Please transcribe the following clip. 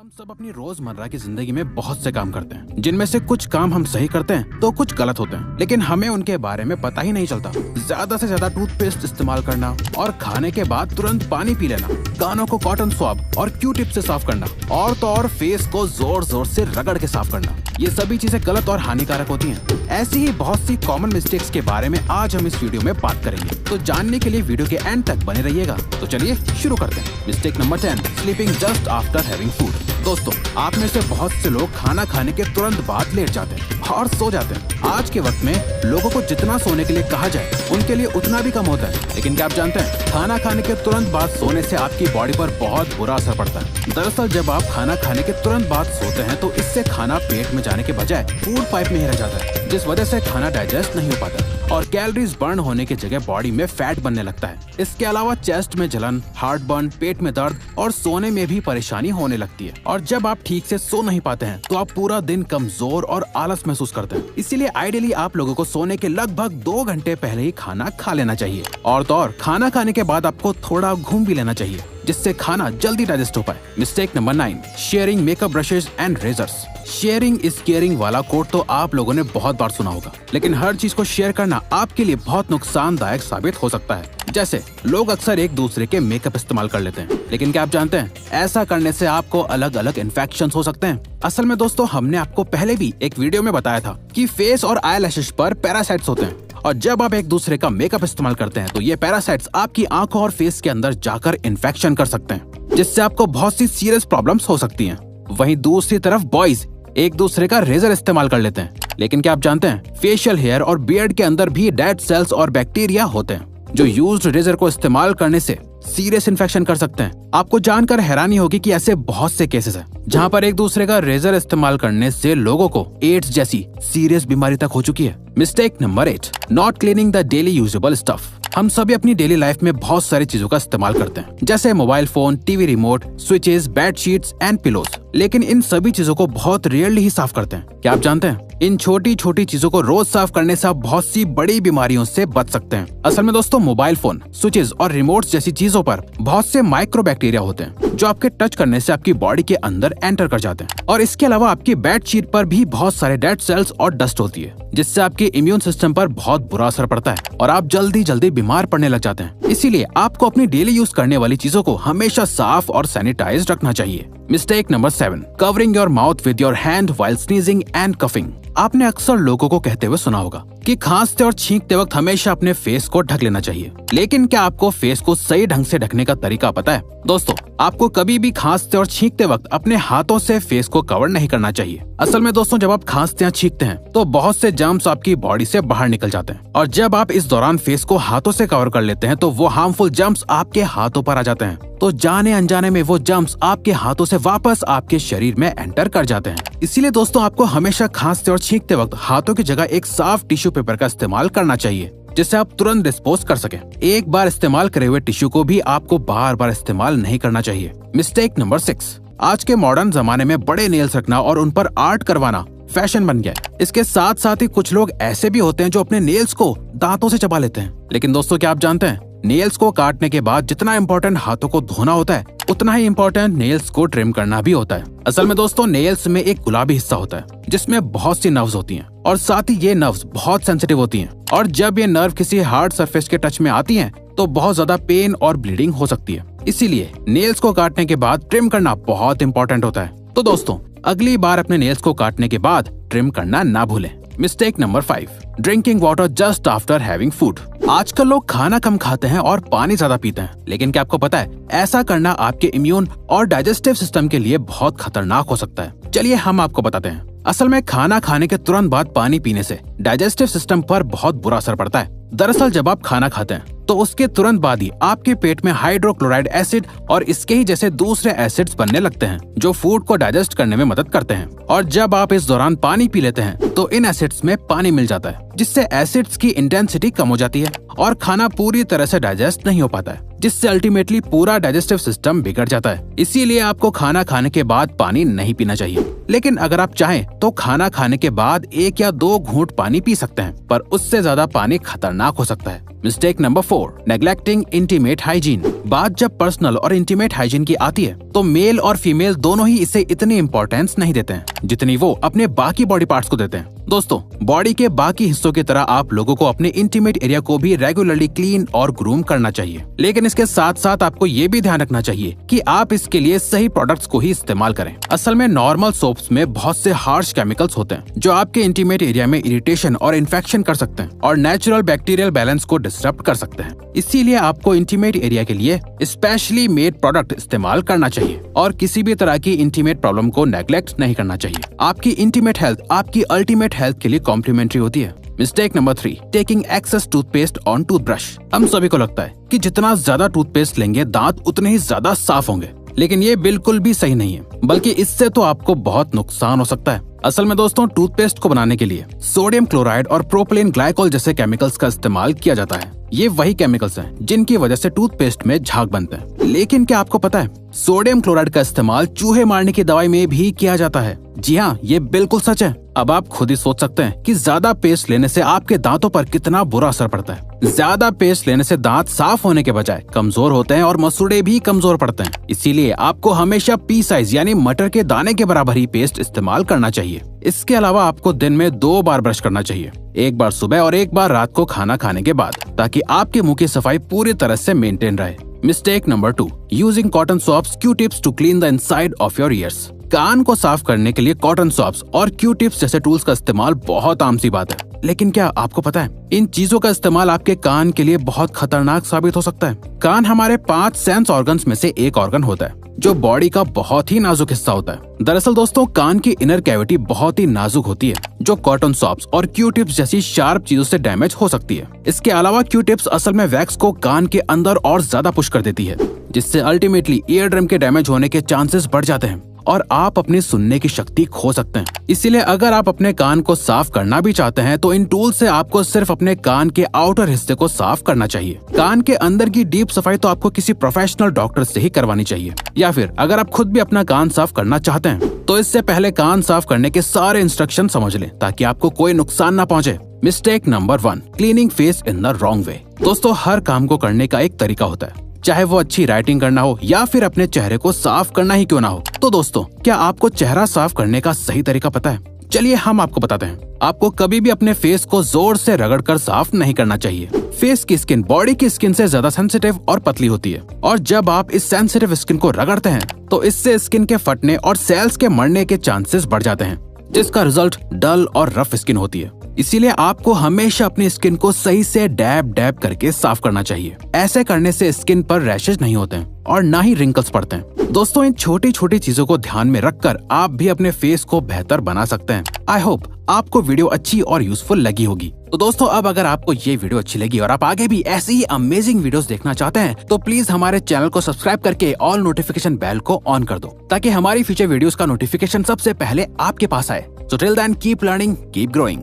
हम सब अपनी रोजमर्रा की जिंदगी में बहुत से काम करते हैं, जिनमें से कुछ काम हम सही करते हैं तो कुछ गलत होते हैं, लेकिन हमें उनके बारे में पता ही नहीं चलता। ज्यादा से ज्यादा टूथपेस्ट इस्तेमाल करना और खाने के बाद तुरंत पानी पी लेना, कानों को कॉटन स्वैब और क्यू टिप से साफ करना और तो और फेस को जोर जोर से रगड़ के साफ करना, ये सभी चीजें गलत और हानिकारक होती हैं। ऐसी ही बहुत सी कॉमन मिस्टेक्स के बारे में आज हम इस वीडियो में बात करेंगे, तो जानने के लिए वीडियो के एंड तक बने रहिएगा। तो चलिए शुरू करते हैं। Mistake number 10, sleeping just after having food. दोस्तों, आप में से बहुत से लोग खाना खाने के तुरंत बाद लेट जाते हैं और सो जाते हैं। आज के वक्त में लोगों को जितना सोने के लिए कहा जाए उनके लिए उतना भी कम होता है, लेकिन क्या आप जानते हैं खाना खाने के तुरंत बाद सोने से आपकी बॉडी पर बहुत बुरा असर पड़ता है। दरअसल जब आप खाना खाने के तुरंत बाद सोते हैं तो इससे खाना पेट में जाने के बजाय फूड पाइप में ही रह जाता है, जिस वजह से खाना डाइजेस्ट नहीं हो पाता और कैलोरीज बर्न होने की जगह बॉडी में फैट बनने लगता है। इसके अलावा चेस्ट में जलन, हार्ट बर्न, पेट में दर्द और सोने में भी परेशानी होने लगती है। और जब आप ठीक से सो नहीं पाते हैं तो आप पूरा दिन कमजोर और आलस महसूस करते हैं। इसीलिए आइडियली आप लोगों को सोने के लगभग 2 घंटे पहले ही खाना खा लेना चाहिए। और तो और खाना खाने के बाद आपको थोड़ा घूम भी लेना चाहिए, जिससे खाना जल्दी डाइजेस्ट हो पाए। Mistake number 9, sharing makeup brushes and razors. Sharing is caring वाला कोट तो आप लोगों ने बहुत बार सुना होगा, लेकिन हर चीज को शेयर करना आपके लिए बहुत नुकसानदायक साबित हो सकता है। जैसे लोग अक्सर एक दूसरे के मेकअप इस्तेमाल कर लेते हैं, लेकिन क्या आप जानते हैं ऐसा करने से आपको अलग अलग इन्फेक्शंस हो सकते हैं। असल में दोस्तों, हमने आपको पहले भी एक वीडियो में बताया था कि फेस और आईलैशेस पर पैरासाइट्स होते हैं, और जब आप एक दूसरे का मेकअप इस्तेमाल करते हैं तो ये पैरासाइट्स आपकी आंखों और फेस के अंदर जाकर इन्फेक्शन कर सकते हैं, जिससे आपको बहुत सी सीरियस प्रॉब्लम्स हो सकती हैं। वहीं दूसरी तरफ बॉयज एक दूसरे का रेजर इस्तेमाल कर लेते हैं, लेकिन क्या आप जानते हैं फेशियल हेयर और बियर्ड के अंदर भी डेड सेल्स और बैक्टीरिया होते हैं, जो यूज्ड रेजर को इस्तेमाल करने से सीरियस इन्फेक्शन कर सकते हैं। आपको जानकर हैरानी होगी कि ऐसे बहुत से केसेस हैं जहां पर एक दूसरे का रेजर इस्तेमाल करने से लोगों को एड्स जैसी सीरियस बीमारी तक हो चुकी है। Mistake number 8, not cleaning the daily usable stuff. हम सभी अपनी डेली लाइफ में बहुत सारी चीजों का इस्तेमाल करते हैं, जैसे mobile phone, TV remote, switches, bedsheets and pillows, लेकिन इन सभी चीजों को बहुत रेयरली ही साफ करते हैं। क्या आप जानते हैं इन छोटी छोटी चीजों को रोज साफ करने से आप बहुत सी बड़ी बीमारियों से बच सकते हैं। असल में दोस्तों, मोबाइल फोन, स्विचेस और रिमोट्स जैसी चीजों पर बहुत से माइक्रो बैक्टीरिया होते हैं, जो आपके टच करने से आपकी बॉडी के अंदर एंटर कर जाते हैं। और इसके अलावा आपकी बेडशीट पर भी बहुत सारे डेड सेल्स और डस्ट होती है, जिससे आपके इम्यून सिस्टम पर बहुत बुरा असर पड़ता है और आप जल्दी जल्दी बीमार पड़ने लग जाते हैं। इसीलिए आपको अपनी डेली यूज करने वाली चीजों को हमेशा साफ और सैनिटाइज रखना चाहिए। Mistake number 7, covering your mouth with your hand while sneezing and coughing. आपने अक्सर लोगों को कहते हुए सुना होगा कि खांसते और छींकते वक्त हमेशा अपने फेस को ढक लेना चाहिए, लेकिन क्या आपको फेस को सही ढंग से ढकने का तरीका पता है? दोस्तों, आपको कभी भी खांसते और छींकते वक्त अपने हाथों से फेस को कवर नहीं करना चाहिए। असल में दोस्तों, जब आप खांसते या छींकते हैं तो बहुत से जर्म्स आपकी बॉडी से बाहर निकल जाते हैं, और जब आप इस दौरान फेस को हाथों से कवर कर लेते हैं तो वो हार्मफुल जर्म्स आपके हाथों पर आ जाते हैं, तो जाने अनजाने में वो जर्म्स आपके हाथों से वापस आपके शरीर में एंटर कर जाते हैं। इसीलिए दोस्तों, आपको हमेशा खांसते और छींकते वक्त हाथों की जगह एक साफ टिश्यू पेपर का इस्तेमाल करना चाहिए, जिससे आप तुरंत डिस्पोज कर सकें। एक बार इस्तेमाल करे हुए टिश्यू को भी आपको बार बार इस्तेमाल नहीं करना चाहिए। मिस्टेक नंबर 6, आज के मॉडर्न जमाने में बड़े नेल्स रखना और उन पर आर्ट करवाना फैशन बन गया है। इसके साथ साथ ही कुछ लोग ऐसे भी होते हैं जो अपने नेल्स को दांतों से चबा लेते हैं। लेकिन दोस्तों, क्या आप जानते हैं नेल्स को काटने के बाद जितना इम्पोर्टेंट हाथों को धोना होता है, उतना ही इम्पोर्टेंट नेल्स को ट्रिम करना भी होता है। असल में दोस्तों, नेल्स में एक गुलाबी हिस्सा होता है जिसमें बहुत सी नर्व्स होती हैं, और साथ ही ये नर्व्स बहुत सेंसिटिव होती हैं, और जब ये नर्व किसी हार्ड सरफेस के टच में आती हैं तो बहुत ज्यादा पेन और ब्लीडिंग हो सकती है। इसीलिए नेल्स को काटने के बाद ट्रिम करना बहुत इम्पोर्टेंट होता है। तो दोस्तों, अगली बार अपने नेल्स को काटने के बाद ट्रिम करना ना भूलें। Mistake number 5, drinking water just after having food. आजकल लोग खाना कम खाते हैं और पानी ज्यादा पीते हैं, लेकिन क्या आपको पता है ऐसा करना आपके इम्यून और डाइजेस्टिव सिस्टम के लिए बहुत खतरनाक हो सकता है? चलिए हम आपको बताते हैं। असल में खाना खाने के तुरंत बाद पानी पीने से डाइजेस्टिव सिस्टम पर बहुत बुरा असर पड़ता है। दरअसल जब आप खाना खाते हैं तो उसके तुरंत बाद ही आपके पेट में हाइड्रोक्लोराइड एसिड और इसके ही जैसे दूसरे एसिड्स बनने लगते हैं, जो फूड को डाइजेस्ट करने में मदद करते हैं। और जब आप इस दौरान पानी पी लेते हैं तो इन एसिड्स में पानी मिल जाता है, जिससे एसिड्स की इंटेंसिटी कम हो जाती है और खाना पूरी तरह से डाइजेस्ट नहीं हो पाता है, जिससे अल्टीमेटली पूरा डाइजेस्टिव सिस्टम बिगड़ जाता है। इसीलिए आपको खाना खाने के बाद पानी नहीं पीना चाहिए। लेकिन अगर आप चाहें तो खाना खाने के बाद 1 या 2 घूंट पानी पी सकते हैं, पर उससे ज्यादा पानी खतरनाक हो सकता है। Mistake number 4, neglecting intimate hygiene. बात जब पर्सनल और इंटीमेट हाइजीन की आती है तो मेल और फीमेल दोनों ही इसे इतनी इम्पोर्टेंस नहीं देते हैं जितनी वो अपने बाकी बॉडी पार्ट्स को देते हैं। दोस्तों, बॉडी के बाकी हिस्सों की तरह आप लोगों को अपने इंटीमेट एरिया को भी रेगुलरली क्लीन और ग्रूम करना चाहिए। लेकिन इसके साथ साथ आपको ये भी ध्यान रखना चाहिए कि आप इसके लिए सही प्रोडक्ट्स को ही इस्तेमाल करें। असल में नॉर्मल सोप्स में बहुत से हार्श केमिकल्स होते हैं जो आपके इंटीमेट एरिया में इरिटेशन और इन्फेक्शन कर सकते हैं और नेचुरल बैक्टीरियल बैलेंस को डिस्टर्ब कर सकते हैं। इसीलिए आपको इंटीमेट एरिया के लिए स्पेशली मेड प्रोडक्ट इस्तेमाल करना चाहिए और किसी भी तरह की इंटीमेट प्रॉब्लम को नेग्लेक्ट नहीं करना चाहिए। आपकी इंटीमेट हेल्थ आपकी अल्टीमेट हेल्थ के लिए कॉम्प्लीमेंट्री होती है। Mistake number 3, taking excess toothpaste on toothbrush. हम सभी को लगता है कि जितना ज्यादा टूथपेस्ट लेंगे दांत उतने ही ज्यादा साफ होंगे, लेकिन ये बिल्कुल भी सही नहीं है, बल्कि इससे तो आपको बहुत नुकसान हो सकता है। असल में दोस्तों, टूथपेस्ट को बनाने के लिए सोडियम क्लोराइड और प्रोपिलीन ग्लाइकोल जैसे केमिकल्स का इस्तेमाल किया जाता है। ये वही केमिकल्स हैं जिनकी वजह से टूथपेस्ट में झाग बनते हैं। लेकिन क्या आपको पता है, सोडियम क्लोराइड का इस्तेमाल चूहे मारने की दवाई में भी किया जाता है। जी हाँ, ये बिल्कुल सच है। अब आप खुद ही सोच सकते हैं कि ज्यादा पेस्ट लेने से आपके दांतों पर कितना बुरा असर पड़ता है। ज्यादा पेस्ट लेने से दांत साफ होने के बजाय कमजोर होते हैं और मसूड़े भी कमजोर पड़ते हैं। इसीलिए आपको हमेशा पी साइज यानी मटर के दाने के बराबर ही पेस्ट इस्तेमाल करना चाहिए। इसके अलावा आपको दिन में 2 बार ब्रश करना चाहिए, 1 बार सुबह और 1 बार रात को खाना खाने के बाद, ताकि आपके मुंह की सफाई पूरी तरह से मेंटेन रहे। Mistake number 2, using cotton swabs, Q tips to clean the inside of your ears. कान को साफ करने के लिए कॉटन स्वॉप्स और क्यू टिप्स जैसे टूल्स का इस्तेमाल बहुत आम सी बात है। लेकिन क्या आपको पता है, इन चीजों का इस्तेमाल आपके कान के लिए बहुत खतरनाक साबित हो सकता है। कान हमारे 5 सेंस ऑर्गन्स में से एक ऑर्गन होता है जो बॉडी का बहुत ही नाजुक हिस्सा होता है। दरअसल दोस्तों, कान की इनर कैविटी बहुत ही नाजुक होती है जो कॉटन स्वॉप्स और क्यू टिप्स जैसी शार्प चीजों से डैमेज हो सकती है। इसके अलावा क्यू टिप्स असल में वैक्स को कान के अंदर और ज्यादा पुश कर देती है, जिससे अल्टीमेटली ईयर ड्रम के डैमेज होने के चांसेस बढ़ जाते हैं और आप अपनी सुनने की शक्ति खो सकते हैं। इसीलिए अगर आप अपने कान को साफ करना भी चाहते हैं तो इन टूल से आपको सिर्फ अपने कान के आउटर हिस्से को साफ करना चाहिए। कान के अंदर की डीप सफाई तो आपको किसी प्रोफेशनल डॉक्टर से ही करवानी चाहिए, या फिर अगर आप खुद भी अपना कान साफ करना चाहते हैं तो इससे पहले कान साफ करने के सारे इंस्ट्रक्शन समझ लें ताकि आपको कोई नुकसान न पहुंचे। Mistake number 1, cleaning face in the wrong way. दोस्तों, हर काम को करने का एक तरीका होता है, चाहे वो अच्छी राइटिंग करना हो या फिर अपने चेहरे को साफ करना ही क्यों ना हो। तो दोस्तों, क्या आपको चेहरा साफ करने का सही तरीका पता है? चलिए हम आपको बताते हैं। आपको कभी भी अपने फेस को जोर से रगड़कर साफ नहीं करना चाहिए। फेस की स्किन बॉडी की स्किन से ज्यादा सेंसिटिव और पतली होती है, और जब आप इस सेंसिटिव स्किन को रगड़ते हैं तो इससे स्किन के फटने और सेल्स के मरने के चांसेस बढ़ जाते हैं, जिसका रिजल्ट डल और रफ स्किन होती है। इसीलिए आपको हमेशा अपनी स्किन को सही से डैब डैब करके साफ करना चाहिए। ऐसे करने से स्किन पर रैशेज नहीं होते हैं और ना ही रिंकल्स पड़ते हैं। दोस्तों, इन छोटी छोटी चीजों को ध्यान में रखकर आप भी अपने फेस को बेहतर बना सकते हैं। आई होप आपको वीडियो अच्छी और यूजफुल लगी होगी। तो दोस्तों, अब अगर आपको ये वीडियो अच्छी लगी और आप आगे भी ऐसी ही अमेजिंग वीडियोस देखना चाहते हैं तो प्लीज हमारे चैनल को सब्सक्राइब करके ऑल नोटिफिकेशन बेल को ऑन कर दो, ताकि हमारी फ्यूचर वीडियोस का नोटिफिकेशन सबसे पहले आपके पास आए। So till then, keep learning, keep growing.